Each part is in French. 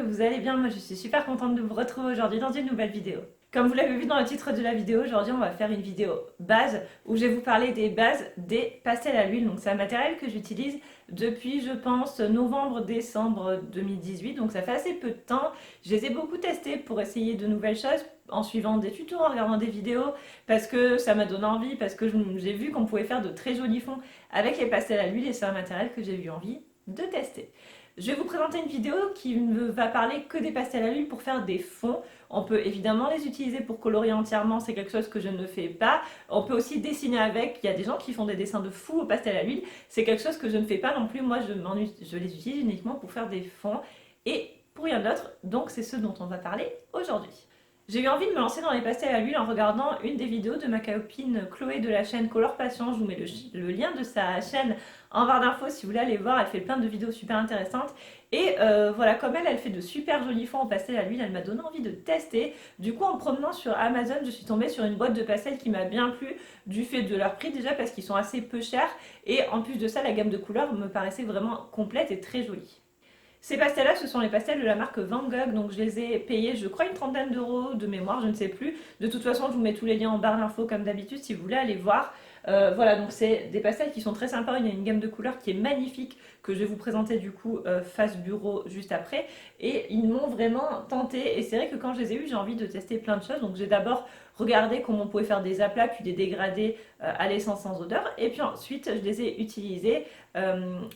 vous allez bien. Moi je suis super contente de vous retrouver aujourd'hui dans une nouvelle vidéo. Comme vous l'avez vu dans le titre de la vidéo, aujourd'hui on va faire une vidéo base où je vais vous parler des bases des pastels à l'huile. Donc c'est un matériel que j'utilise depuis je pense novembre-décembre 2018. Donc ça fait assez peu de temps. Je les ai beaucoup testés pour essayer de nouvelles choses en suivant des tutos, en regardant des vidéos parce que ça m'a donné envie, parce que j'ai vu qu'on pouvait faire de très jolis fonds avec les pastels à l'huile et c'est un matériel que j'ai eu envie de tester. Je vais vous présenter une vidéo qui ne va parler que des pastels à l'huile pour faire des fonds. On peut évidemment les utiliser pour colorier entièrement, c'est quelque chose que je ne fais pas. On peut aussi dessiner avec, il y a des gens qui font des dessins de fou au pastel à l'huile. C'est quelque chose que je ne fais pas non plus, moi je les utilise uniquement pour faire des fonds et pour rien d'autre. Donc c'est ce dont on va parler aujourd'hui. J'ai eu envie de me lancer dans les pastels à l'huile en regardant une des vidéos de ma copine Chloé de la chaîne Color Passion. Je vous mets le lien de sa chaîne en barre d'infos si vous voulez aller voir. Elle fait plein de vidéos super intéressantes. Et voilà, comme elle fait de super jolis fonds en pastel à l'huile, elle m'a donné envie de tester. Du coup, en promenant sur Amazon, je suis tombée sur une boîte de pastels qui m'a bien plu du fait de leur prix déjà parce qu'ils sont assez peu chers. Et en plus de ça, la gamme de couleurs me paraissait vraiment complète et très jolie. Ces pastels-là, ce sont les pastels de la marque Van Gogh, donc je les ai payés, je crois, une trentaine d'euros de mémoire, je ne sais plus. De toute façon, je vous mets tous les liens en barre d'infos comme d'habitude si vous voulez aller voir. Voilà, donc c'est des pastels qui sont très sympas, il y a une gamme de couleurs qui est magnifique, que je vais vous présenter du coup face bureau juste après. Et ils m'ont vraiment tenté, et c'est vrai que quand je les ai eus, j'ai envie de tester plein de choses. Donc j'ai d'abord regardé comment on pouvait faire des aplats, puis des dégradés à l'essence sans odeur. Et puis ensuite, je les ai utilisés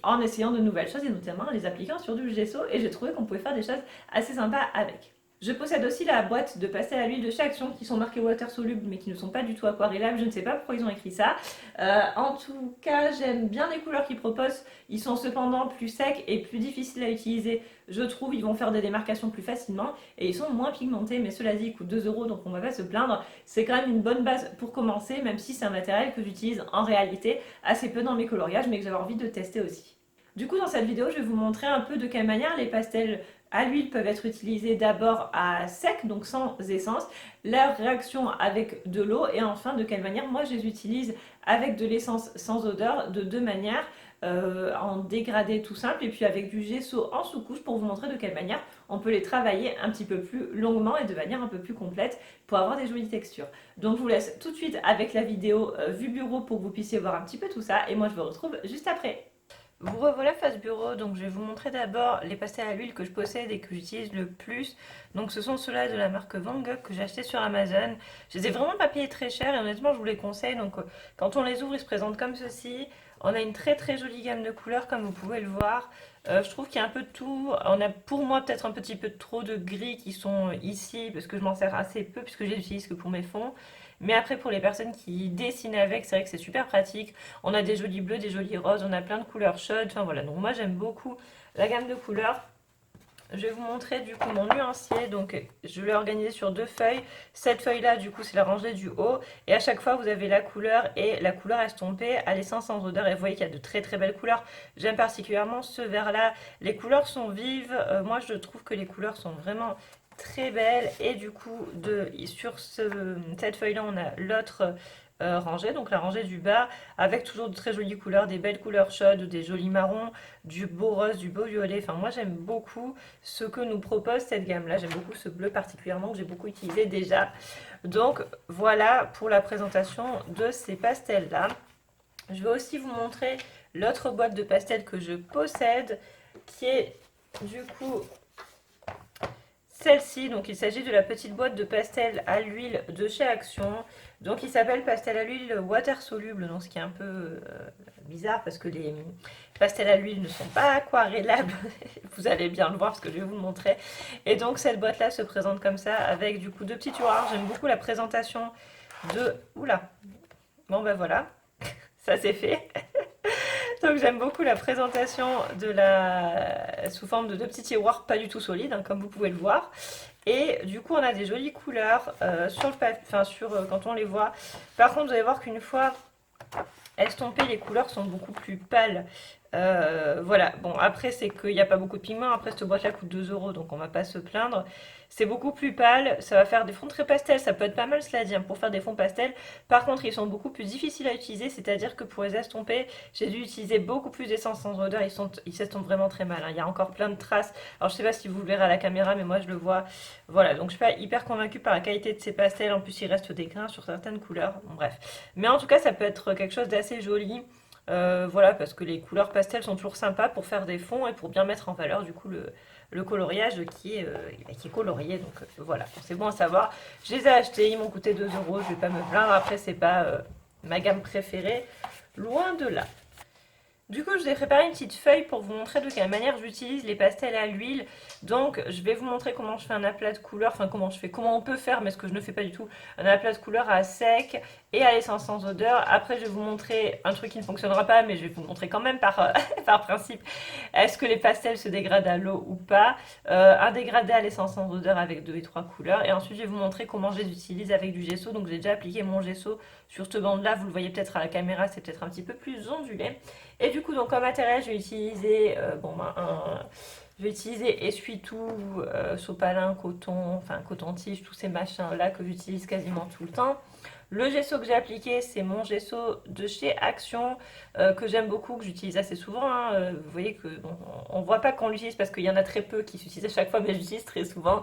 en essayant de nouvelles choses et notamment en les appliquant sur du gesso et j'ai trouvé qu'on pouvait faire des choses assez sympas avec. Je possède aussi la boîte de pastels à l'huile de chez Action qui sont marqués water solubles mais qui ne sont pas du tout aquarellables. Je ne sais pas pourquoi ils ont écrit ça. En tout cas, j'aime bien les couleurs qu'ils proposent. Ils sont cependant plus secs et plus difficiles à utiliser. Je trouve ils vont faire des démarcations plus facilement et ils sont moins pigmentés. Mais cela dit, ils coûtent 2 euros donc on ne va pas se plaindre. C'est quand même une bonne base pour commencer même si c'est un matériel que j'utilise en réalité assez peu dans mes coloriages mais que j'avais envie de tester aussi. Du coup, dans cette vidéo, je vais vous montrer un peu de quelle manière les pastels à l'huile peuvent être utilisés d'abord à sec, donc sans essence, leur réaction avec de l'eau et enfin de quelle manière moi je les utilise avec de l'essence sans odeur de deux manières. En dégradé tout simple et puis avec du gesso en sous-couche pour vous montrer de quelle manière on peut les travailler un petit peu plus longuement et de manière un peu plus complète pour avoir des jolies textures. Donc je vous laisse tout de suite avec la vidéo vue bureau pour que vous puissiez voir un petit peu tout ça et moi je vous retrouve juste après. Vous revoilà face bureau, donc je vais vous montrer d'abord les pastels à l'huile que je possède et que j'utilise le plus. Donc ce sont ceux-là de la marque Van Gogh que j'ai acheté sur Amazon. Je les ai vraiment pas payés très cher et honnêtement je vous les conseille. Donc quand on les ouvre ils se présentent comme ceci. On a une très très jolie gamme de couleurs comme vous pouvez le voir. Je trouve qu'il y a un peu de tout. On a pour moi peut-être un petit peu trop de gris qui sont ici parce que je m'en sers assez peu puisque je les utilise que pour mes fonds. Mais après, pour les personnes qui dessinent avec, c'est vrai que c'est super pratique. On a des jolis bleus, des jolis roses, on a plein de couleurs chaudes. Enfin voilà, donc moi j'aime beaucoup la gamme de couleurs. Je vais vous montrer du coup mon nuancier. Donc je l'ai organisé sur deux feuilles. Cette feuille là du coup c'est la rangée du haut. Et à chaque fois vous avez la couleur et la couleur estompée à l'essence sans odeur. Et vous voyez qu'il y a de très très belles couleurs. J'aime particulièrement ce vert là. Les couleurs sont vives. Moi je trouve que les couleurs sont vraiment très belle et du coup sur cette feuille là on a l'autre rangée, donc la rangée du bas avec toujours de très jolies couleurs, des belles couleurs chaudes, des jolis marrons, du beau rose, du beau violet. Enfin moi j'aime beaucoup ce que nous propose cette gamme là, j'aime beaucoup ce bleu particulièrement que j'ai beaucoup utilisé déjà. Donc voilà pour la présentation de ces pastels là. Je vais aussi vous montrer l'autre boîte de pastels que je possède qui est du coup celle-ci. Donc il s'agit de la petite boîte de pastel à l'huile de chez Action. Donc il s'appelle pastel à l'huile water soluble, donc ce qui est un peu bizarre parce que les pastels à l'huile ne sont pas aquarellables. Vous allez bien le voir parce que je vais vous le montrer. Et donc cette boîte là se présente comme ça avec du coup deux petits tiroirs. J'aime beaucoup la présentation de... Oula. Bon ben voilà, ça c'est fait. Donc j'aime beaucoup la présentation de sous forme de deux petits tiroirs pas du tout solides, hein, comme vous pouvez le voir. Et du coup on a des jolies couleurs sur le quand on les voit. Par contre vous allez voir qu'une fois estompé, les couleurs sont beaucoup plus pâles. Voilà, bon, après, c'est qu'il n'y a pas beaucoup de pigments. Après, cette boîte-là coûte 2 euros, donc on va pas se plaindre. C'est beaucoup plus pâle, ça va faire des fonds très pastels, ça peut être pas mal, cela dit, hein, pour faire des fonds pastels. Par contre, ils sont beaucoup plus difficiles à utiliser, c'est-à-dire que pour les estomper, j'ai dû utiliser beaucoup plus d'essence sans odeur, ils s'estompent vraiment très mal, hein. Il y a encore plein de traces. Alors, je sais pas si vous le verrez à la caméra, mais moi, je le vois. Voilà, donc je suis pas hyper convaincue par la qualité de ces pastels. En plus, il reste des grains sur certaines couleurs. Bon, bref. Mais en tout cas, ça peut être quelque chose d'assez joli. Voilà, parce que les couleurs pastel sont toujours sympas pour faire des fonds et pour bien mettre en valeur du coup le coloriage qui est colorié. Donc voilà, c'est bon à savoir. Je les ai achetés, ils m'ont coûté 2 euros, je vais pas me plaindre. Après, c'est pas ma gamme préférée, loin de là. Du coup, je vous ai préparé une petite feuille pour vous montrer de quelle manière j'utilise les pastels à l'huile. Donc, je vais vous montrer comment je fais un aplat de couleurs, enfin comment on peut faire, mais ce que je ne fais pas du tout, un aplat de couleurs à sec et à l'essence sans odeur. Après, je vais vous montrer un truc qui ne fonctionnera pas, mais je vais vous montrer quand même par, par principe, est-ce que les pastels se dégradent à l'eau ou pas. Un dégradé à l'essence sans odeur avec 2 et 3 couleurs. Et ensuite, je vais vous montrer comment je les utilise avec du gesso. Donc, j'ai déjà appliqué mon gesso sur cette bande-là. Vous le voyez peut-être à la caméra, c'est peut-être un petit peu plus ondulé. Et du coup, donc comme matériel, je vais utiliser, je vais utiliser essuie-tout, sopalin, coton, enfin coton-tige, tous ces machins-là que j'utilise quasiment tout le temps. Le gesso que j'ai appliqué, c'est mon gesso de chez Action, que j'aime beaucoup, que j'utilise assez souvent, hein. Vous voyez que bon, on voit pas qu'on l'utilise parce qu'il y en a très peu qui s'utilisent à chaque fois, mais j'utilise très souvent.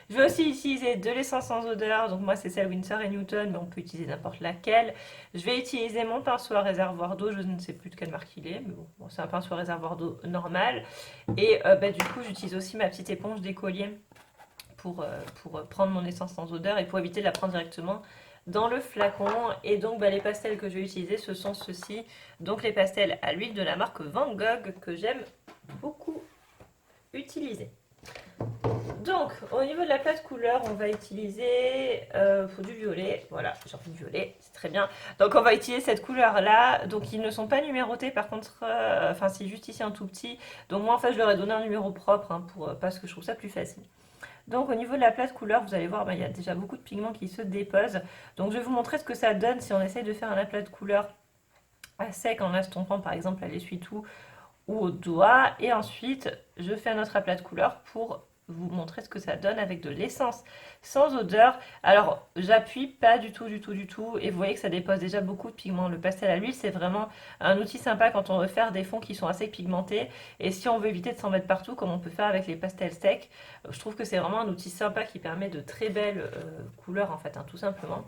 Je vais aussi utiliser de l'essence sans odeur, donc moi c'est celle Winsor & Newton, mais on peut utiliser n'importe laquelle. Je vais utiliser mon pinceau à réservoir d'eau, je ne sais plus de quelle marque il est, mais bon, c'est un pinceau à réservoir d'eau normal. Et du coup, j'utilise aussi ma petite éponge d'écolier pour prendre mon essence sans odeur et pour éviter de la prendre directement dans le flacon. Et donc les pastels que je vais utiliser, ce sont ceux-ci, donc les pastels à l'huile de la marque Van Gogh que j'aime beaucoup utiliser. Donc, au niveau de la plate couleur, on va utiliser du violet. Voilà, j'ai envie de violet, c'est très bien. Donc, on va utiliser cette couleur-là. Donc, ils ne sont pas numérotés, par contre, c'est juste ici un tout petit. Donc, moi, en fait, je leur ai donné un numéro propre hein, parce que je trouve ça plus facile. Donc, au niveau de la plate couleur, vous allez voir, il y a déjà beaucoup de pigments qui se déposent. Donc, je vais vous montrer ce que ça donne si on essaye de faire un aplat de couleur à sec en estompant, par exemple, à l'essuie-tout ou au doigt. Et ensuite, je fais un autre aplat de couleur pour vous montrer ce que ça donne avec de l'essence sans odeur. Alors, j'appuie pas du tout, et vous voyez que ça dépose déjà beaucoup de pigments. Le pastel à l'huile, c'est vraiment un outil sympa quand on veut faire des fonds qui sont assez pigmentés. Et si on veut éviter de s'en mettre partout, comme on peut faire avec les pastels secs, je trouve que c'est vraiment un outil sympa qui permet de très belles couleurs, en fait, hein, tout simplement.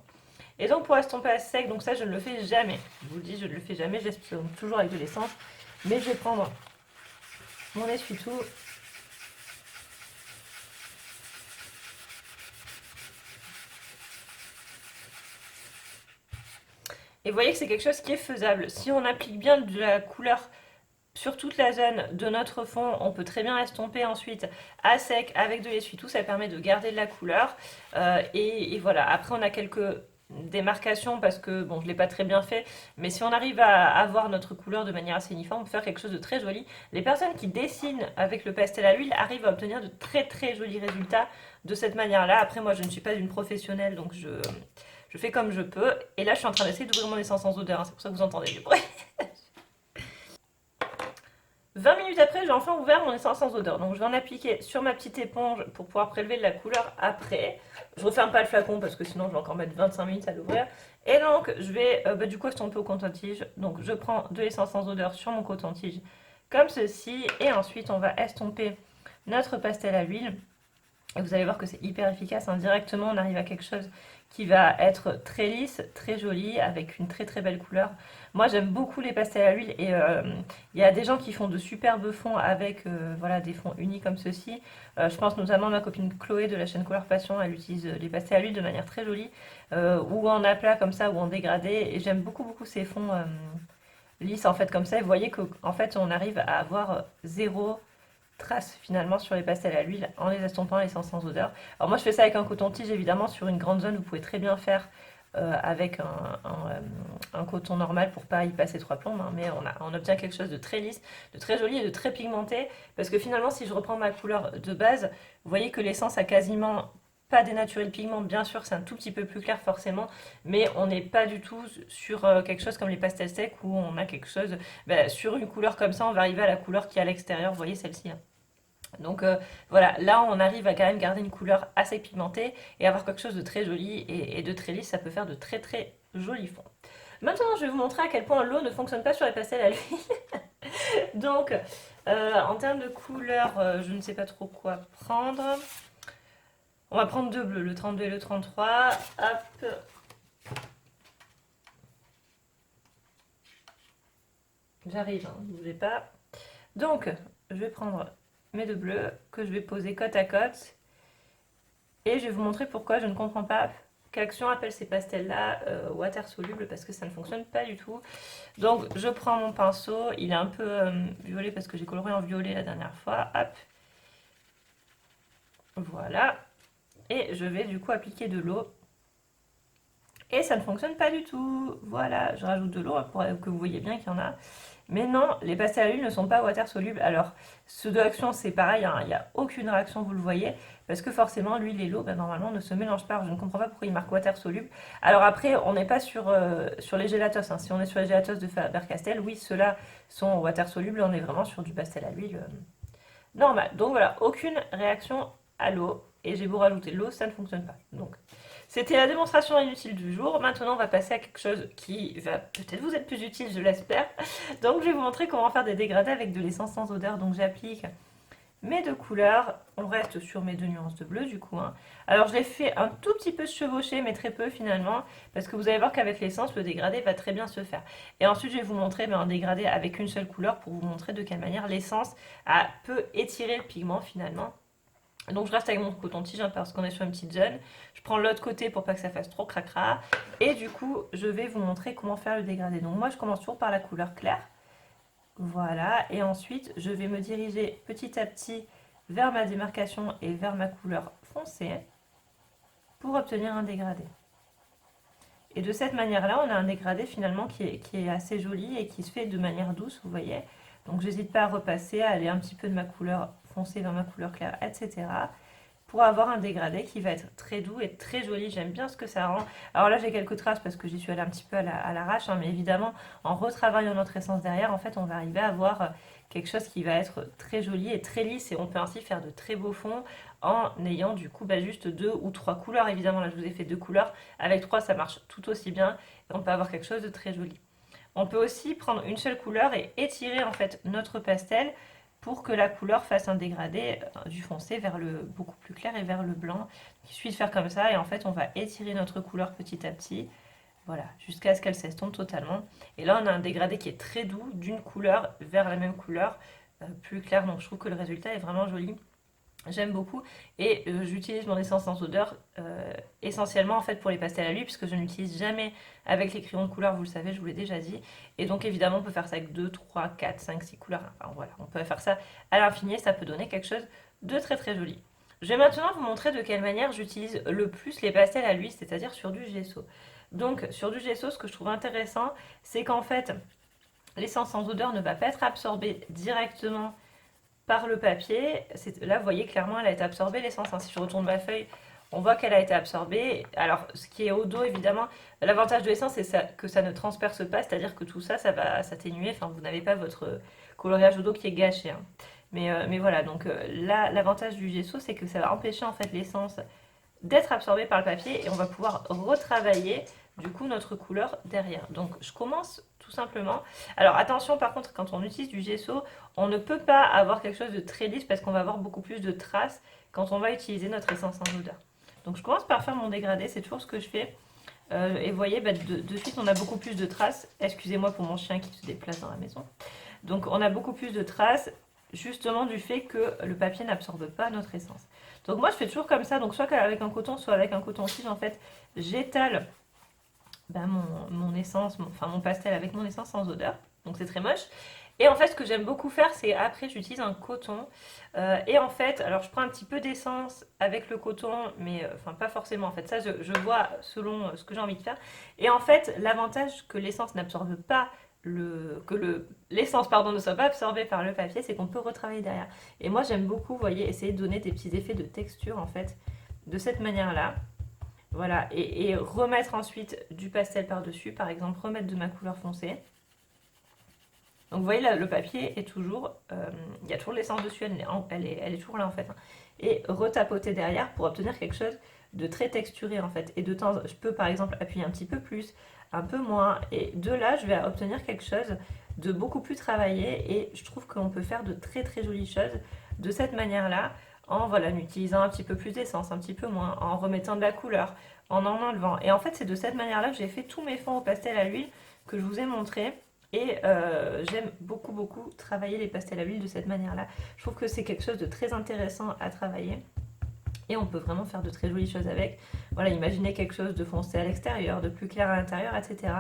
Et donc, pour estomper à sec, donc ça, je ne le fais jamais. Je vous le dis, je ne le fais jamais, j'estompe toujours avec de l'essence. Mais je vais prendre mon essuie-tout. Et vous voyez que c'est quelque chose qui est faisable. Si on applique bien de la couleur sur toute la zone de notre fond, on peut très bien estomper ensuite à sec avec de l'essuie-tout. Ça permet de garder de la couleur. Et voilà, après on a quelques démarcations parce que bon, je ne l'ai pas très bien fait, mais si on arrive à avoir notre couleur de manière assez uniforme, on peut faire quelque chose de très joli. Les personnes qui dessinent avec le pastel à l'huile arrivent à obtenir de très très jolis résultats de cette manière-là. Après, moi, je ne suis pas une professionnelle, donc je fais comme je peux. Et là, je suis en train d'essayer d'ouvrir mon essence sans odeur, hein. C'est pour ça que vous entendez du bruit. 20 minutes après, j'ai enfin ouvert mon essence sans odeur. Donc je vais en appliquer sur ma petite éponge pour pouvoir prélever de la couleur après. Je referme pas le flacon parce que sinon je vais encore mettre 25 minutes à l'ouvrir. Et donc je vais du coup estomper au coton-tige. Donc je prends de l'essence sans odeur sur mon coton-tige comme ceci. Et ensuite on va estomper notre pastel à l'huile. Et vous allez voir que c'est hyper efficace. Directement on arrive à quelque chose qui va être très lisse, très joli, avec une très très belle couleur. Moi j'aime beaucoup les pastels à l'huile et il y a des gens qui font de superbes fonds avec des fonds unis comme ceci. Je pense notamment à ma copine Chloé de la chaîne Couleur Passion, elle utilise les pastels à l'huile de manière très jolie, ou en aplat comme ça, ou en dégradé, et j'aime beaucoup ces fonds lisses en fait comme ça. Et vous voyez qu'en fait on arrive à avoir zéro trace finalement sur les pastels à l'huile en les estompant et sans odeur. Alors moi je fais ça avec un coton-tige évidemment sur une grande zone, vous pouvez très bien faire avec un coton normal pour pas y passer trois plombes, hein, mais on obtient quelque chose de très lisse, de très joli et de très pigmenté, parce que finalement si je reprends ma couleur de base, vous voyez que l'essence a quasiment pas dénaturer le pigment, bien sûr c'est un tout petit peu plus clair forcément, mais on n'est pas du tout sur quelque chose comme les pastels secs où on a quelque chose, sur une couleur comme ça on va arriver à la couleur qui est à l'extérieur, vous voyez celle-ci, hein. Donc voilà, là on arrive à quand même garder une couleur assez pigmentée et avoir quelque chose de très joli et de très lisse, ça peut faire de très très jolis fonds. Maintenant je vais vous montrer à quel point l'eau ne fonctionne pas sur les pastels à l'huile. Donc en termes de couleur, je ne sais pas trop quoi prendre. On va prendre deux bleus, le 32 et le 33. Hop. J'arrive, hein, ne bougez pas. Donc, je vais prendre mes deux bleus que je vais poser côte à côte. Et je vais vous montrer pourquoi je ne comprends pas qu'Action appelle ces pastels-là water solubles parce que ça ne fonctionne pas du tout. Donc, je prends mon pinceau. Il est un peu violet parce que j'ai coloré en violet la dernière fois. Hop. Voilà. Et je vais du coup appliquer de l'eau. Et ça ne fonctionne pas du tout. Voilà, je rajoute de l'eau pour que vous voyez bien qu'il y en a. Mais non, les pastels à l'huile ne sont pas water solubles. Alors, ceux de Action, c'est pareil, hein, il n'y a aucune réaction, vous le voyez, parce que forcément, l'huile et l'eau, normalement, ne se mélangent pas. Alors, je ne comprends pas pourquoi ils marquent water soluble. Alors après, on n'est pas sur les gélatos, hein. Si on est sur les gélatos de Faber-Castell, oui, ceux-là sont water solubles. On est vraiment sur du pastel à l'huile normal. Donc voilà, aucune réaction à l'eau. Et j'ai beau rajouter de l'eau, ça ne fonctionne pas. Donc, c'était la démonstration inutile du jour. Maintenant, on va passer à quelque chose qui va peut-être vous être plus utile, je l'espère. Donc, je vais vous montrer comment faire des dégradés avec de l'essence sans odeur. Donc, j'applique mes deux couleurs. On reste sur mes deux nuances de bleu, du coup, hein. Alors, je l'ai fait un tout petit peu chevaucher, mais très peu finalement, parce que vous allez voir qu'avec l'essence, le dégradé va très bien se faire. Et ensuite, je vais vous montrer un dégradé avec une seule couleur pour vous montrer de quelle manière l'essence peut étirer le pigment finalement. Donc je reste avec mon coton-tige hein, parce qu'on est sur une petite zone. Je prends l'autre côté pour pas que ça fasse trop cracra. Et du coup, je vais vous montrer comment faire le dégradé. Donc moi, je commence toujours par la couleur claire. Voilà. Et ensuite, je vais me diriger petit à petit vers ma démarcation et vers ma couleur foncée pour obtenir un dégradé. Et de cette manière-là, on a un dégradé finalement qui est assez joli et qui se fait de manière douce, vous voyez. Donc j'hésite pas à repasser, à aller un petit peu de ma couleur foncée vers ma couleur claire, etc. pour avoir un dégradé qui va être très doux et très joli. J'aime bien ce que ça rend. Alors là, j'ai quelques traces parce que j'y suis allée un petit peu à l'arrache, hein, mais évidemment, en retravaillant notre essence derrière, en fait, on va arriver à avoir quelque chose qui va être très joli et très lisse et on peut ainsi faire de très beaux fonds en ayant du coup juste deux ou trois couleurs. Évidemment, là, je vous ai fait deux couleurs. Avec trois, ça marche tout aussi bien et on peut avoir quelque chose de très joli. On peut aussi prendre une seule couleur et étirer en fait notre pastel pour que la couleur fasse un dégradé du foncé vers le beaucoup plus clair et vers le blanc. Il suffit de faire comme ça et en fait on va étirer notre couleur petit à petit, voilà, jusqu'à ce qu'elle s'estompe totalement. Et là on a un dégradé qui est très doux d'une couleur vers la même couleur plus claire, donc je trouve que le résultat est vraiment joli. J'aime beaucoup et j'utilise mon essence sans odeur essentiellement en fait pour les pastels à l'huile puisque je n'utilise jamais avec les crayons de couleur, vous le savez, je vous l'ai déjà dit. Et donc évidemment on peut faire ça avec 2, 3, 4, 5, 6 couleurs. Enfin voilà, on peut faire ça à l'infini et ça peut donner quelque chose de très très joli. Je vais maintenant vous montrer de quelle manière j'utilise le plus les pastels à l'huile, c'est-à-dire sur du gesso. Donc sur du gesso, ce que je trouve intéressant, c'est qu'en fait l'essence sans odeur ne va pas être absorbée directement par le papier. Là, vous voyez clairement, elle a été absorbée l'essence, hein. Si je retourne ma feuille, on voit qu'elle a été absorbée. Alors, ce qui est au dos, évidemment, l'avantage de l'essence, c'est que ça ne transperce pas, c'est-à-dire que tout ça, ça va s'atténuer. Enfin, vous n'avez pas votre coloriage au dos qui est gâché, hein. Mais voilà, donc là, l'avantage du gesso, c'est que ça va empêcher en fait l'essence d'être absorbée par le papier et on va pouvoir retravailler du coup notre couleur derrière. Donc je commence tout simplement. Alors attention par contre, quand on utilise du gesso, on ne peut pas avoir quelque chose de très lisse parce qu'on va avoir beaucoup plus de traces quand on va utiliser notre essence sans odeur. Donc je commence par faire mon dégradé, c'est toujours ce que je fais. Et vous voyez, de suite on a beaucoup plus de traces. Excusez-moi pour mon chien qui se déplace dans la maison. Donc on a beaucoup plus de traces justement du fait que le papier n'absorbe pas notre essence. Donc moi je fais toujours comme ça, donc soit avec un coton, soit avec un coton-tige, en fait, j'étale mon essence, mon pastel avec mon essence sans odeur, donc c'est très moche. Et en fait ce que j'aime beaucoup faire, c'est après j'utilise un coton, et en fait, alors je prends un petit peu d'essence avec le coton, mais enfin pas forcément, en fait ça je vois selon ce que j'ai envie de faire. Et en fait l'avantage que l'essence n'absorbe pas l'essence ne soit pas absorbée par le papier, c'est qu'on peut retravailler derrière. Et moi j'aime beaucoup, vous voyez, essayer de donner des petits effets de texture en fait de cette manière-là. Voilà, et remettre ensuite du pastel par-dessus, par exemple remettre de ma couleur foncée. Donc vous voyez là, le papier est toujours, il y a toujours l'essence dessus, elle est toujours là en fait. Et retapoter derrière pour obtenir quelque chose de très texturé en fait. Et de temps, je peux par exemple appuyer un petit peu plus, un peu moins, et de là je vais obtenir quelque chose de beaucoup plus travaillé. Et je trouve qu'on peut faire de très très jolies choses de cette manière-là, en voilà, en utilisant un petit peu plus d'essence, un petit peu moins, en remettant de la couleur, en enlevant. Et en fait c'est de cette manière-là que j'ai fait tous mes fonds au pastel à l'huile que je vous ai montré. Et j'aime beaucoup beaucoup travailler les pastels à l'huile de cette manière-là. Je trouve que c'est quelque chose de très intéressant à travailler. Et on peut vraiment faire de très jolies choses avec. Voilà, imaginez quelque chose de foncé à l'extérieur, de plus clair à l'intérieur, etc.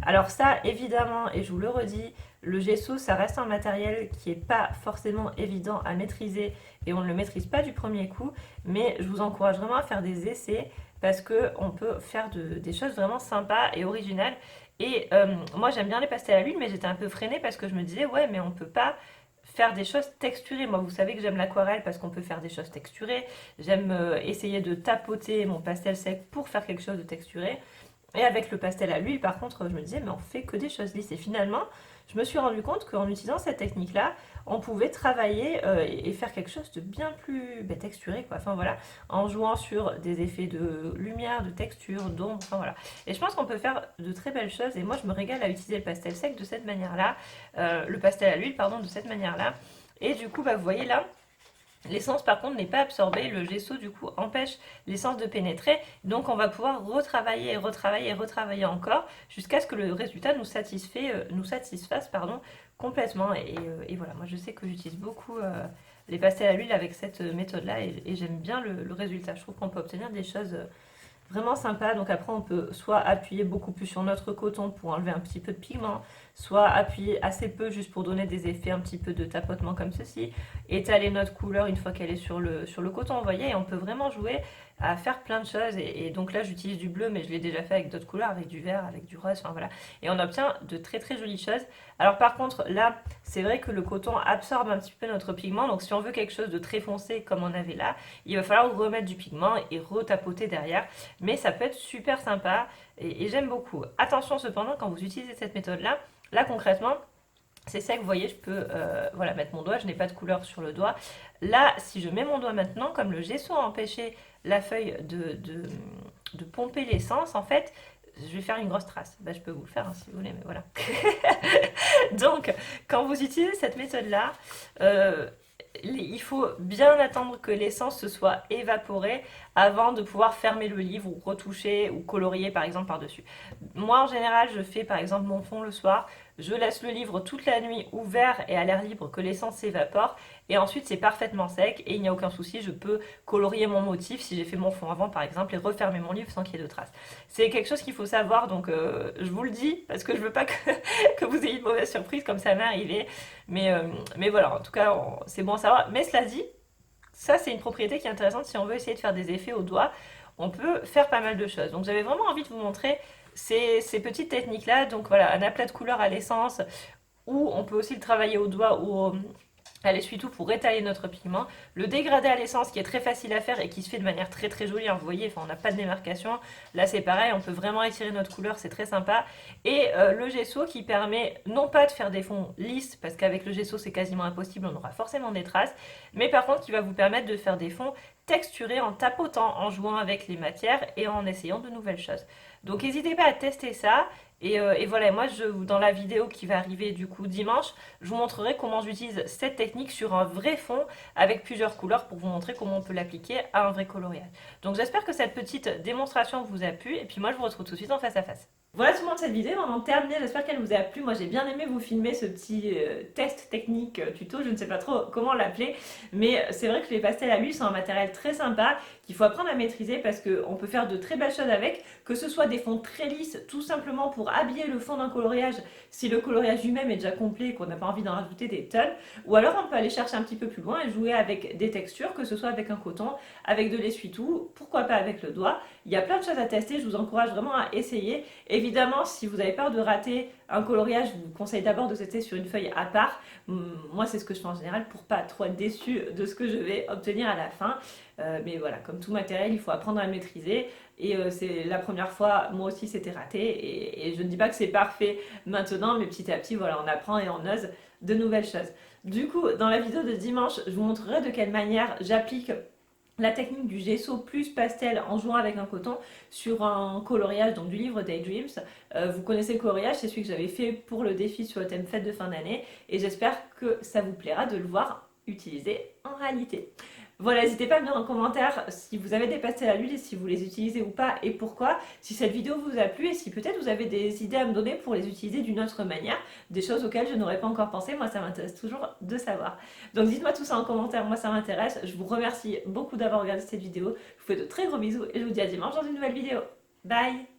Alors ça, évidemment, et je vous le redis, le gesso, ça reste un matériel qui n'est pas forcément évident à maîtriser et on ne le maîtrise pas du premier coup. Mais je vous encourage vraiment à faire des essais parce qu'on peut faire des choses vraiment sympas et originales. Et moi j'aime bien les pastels à l'huile, mais j'étais un peu freinée parce que je me disais, ouais, mais on peut pas faire des choses texturées. Moi, vous savez que j'aime l'aquarelle parce qu'on peut faire des choses texturées. J'aime essayer de tapoter mon pastel sec pour faire quelque chose de texturé. Et avec le pastel à l'huile, par contre, je me disais, mais on fait que des choses lisses. Et finalement, je me suis rendu compte qu'en utilisant cette technique-là, on pouvait travailler et faire quelque chose de bien plus texturé, quoi. Enfin voilà, en jouant sur des effets de lumière, de texture, d'ombre, enfin voilà. Et je pense qu'on peut faire de très belles choses. Et moi, je me régale à utiliser le pastel sec de cette manière-là, le pastel à l'huile, pardon, de cette manière-là. Et du coup, vous voyez là, l'essence par contre n'est pas absorbée, le gesso du coup empêche l'essence de pénétrer, donc on va pouvoir retravailler et retravailler et retravailler encore jusqu'à ce que le résultat nous satisfasse pardon, complètement. Et voilà, moi je sais que j'utilise beaucoup les pastels à l'huile avec cette méthode là et j'aime bien le résultat. Je trouve qu'on peut obtenir des choses vraiment sympa. Donc après on peut soit appuyer beaucoup plus sur notre coton pour enlever un petit peu de pigment, soit appuyer assez peu juste pour donner des effets un petit peu de tapotement comme ceci, étaler notre couleur une fois qu'elle est sur le coton, vous voyez, et on peut vraiment jouer à faire plein de choses. Et donc là j'utilise du bleu, mais je l'ai déjà fait avec d'autres couleurs, avec du vert, avec du rose, enfin voilà, et on obtient de très très jolies choses. Alors par contre là c'est vrai que le coton absorbe un petit peu notre pigment, donc si on veut quelque chose de très foncé comme on avait là, il va falloir remettre du pigment et retapoter derrière, mais ça peut être super sympa et j'aime beaucoup. Attention cependant quand vous utilisez cette méthode là concrètement, c'est ça que vous voyez, je peux voilà, mettre mon doigt, je n'ai pas de couleur sur le doigt. Là, si je mets mon doigt maintenant, comme le gesso a empêché la feuille de pomper l'essence, en fait, je vais faire une grosse trace. Je peux vous le faire hein, si vous voulez, mais voilà. Donc, quand vous utilisez cette méthode-là, il faut bien attendre que l'essence se soit évaporée avant de pouvoir fermer le livre ou retoucher ou colorier par exemple par-dessus. Moi en général je fais par exemple mon fond le soir, je laisse le livre toute la nuit ouvert et à l'air libre que l'essence s'évapore et ensuite c'est parfaitement sec et il n'y a aucun souci, je peux colorier mon motif si j'ai fait mon fond avant par exemple et refermer mon livre sans qu'il y ait de traces. C'est quelque chose qu'il faut savoir, donc je vous le dis parce que je veux pas que vous ayez de mauvaises surprises comme ça m'est arrivé, mais voilà, en tout cas c'est bon à savoir. Mais cela dit, ça c'est une propriété qui est intéressante si on veut essayer de faire des effets au doigt, on peut faire pas mal de choses. Donc j'avais vraiment envie de vous montrer ces petites techniques là. Donc voilà, un aplat de couleur à l'essence, ou on peut aussi le travailler au doigt ou à l'essuie-tout pour étaler notre pigment. Le dégradé à l'essence qui est très facile à faire et qui se fait de manière très très jolie, hein, vous voyez, on n'a pas de démarcation. Là c'est pareil, on peut vraiment étirer notre couleur, c'est très sympa. Et le gesso qui permet non pas de faire des fonds lisses, parce qu'avec le gesso c'est quasiment impossible, on aura forcément des traces, mais par contre qui va vous permettre de faire des fonds texturés en tapotant, en jouant avec les matières et en essayant de nouvelles choses. Donc n'hésitez pas à tester ça. Et voilà, moi dans la vidéo qui va arriver du coup dimanche, je vous montrerai comment j'utilise cette technique sur un vrai fond avec plusieurs couleurs pour vous montrer comment on peut l'appliquer à un vrai coloriage. Donc j'espère que cette petite démonstration vous a plu et puis moi je vous retrouve tout de suite en face à face. Voilà tout le monde, cette vidéo on en termine, j'espère qu'elle vous a plu. Moi j'ai bien aimé vous filmer ce petit test technique tuto, je ne sais pas trop comment l'appeler, mais c'est vrai que les pastels à l'huile sont un matériel très sympa qu'il faut apprendre à maîtriser parce qu'on peut faire de très belles choses avec, que ce soit des fonds très lisses tout simplement pour habiller le fond d'un coloriage si le coloriage lui-même est déjà complet et qu'on n'a pas envie d'en rajouter des tonnes, ou alors on peut aller chercher un petit peu plus loin et jouer avec des textures, que ce soit avec un coton, avec de l'essuie-tout, pourquoi pas avec le doigt. Il y a plein de choses à tester, je vous encourage vraiment à essayer. Et Évidemment, si vous avez peur de rater un coloriage, je vous conseille d'abord de tester sur une feuille à part. Moi, c'est ce que je fais en général pour pas trop être déçu de ce que je vais obtenir à la fin. Mais voilà, comme tout matériel, il faut apprendre à le maîtriser. Et c'est la première fois, moi aussi, c'était raté. Et je ne dis pas que c'est parfait maintenant, mais petit à petit, voilà, on apprend et on ose de nouvelles choses. Du coup, dans la vidéo de dimanche, je vous montrerai de quelle manière j'applique la technique du gesso plus pastel en jouant avec un coton sur un coloriage donc du livre Daydreams. Vous connaissez le coloriage, c'est celui que j'avais fait pour le défi sur le thème fête de fin d'année et j'espère que ça vous plaira de le voir utilisé en réalité. Voilà, n'hésitez pas à me dire en commentaire si vous avez des pastels à l'huile et si vous les utilisez ou pas et pourquoi, si cette vidéo vous a plu et si peut-être vous avez des idées à me donner pour les utiliser d'une autre manière, des choses auxquelles je n'aurais pas encore pensé, moi ça m'intéresse toujours de savoir. Donc dites-moi tout ça en commentaire, moi ça m'intéresse, je vous remercie beaucoup d'avoir regardé cette vidéo, je vous fais de très gros bisous et je vous dis à dimanche dans une nouvelle vidéo. Bye!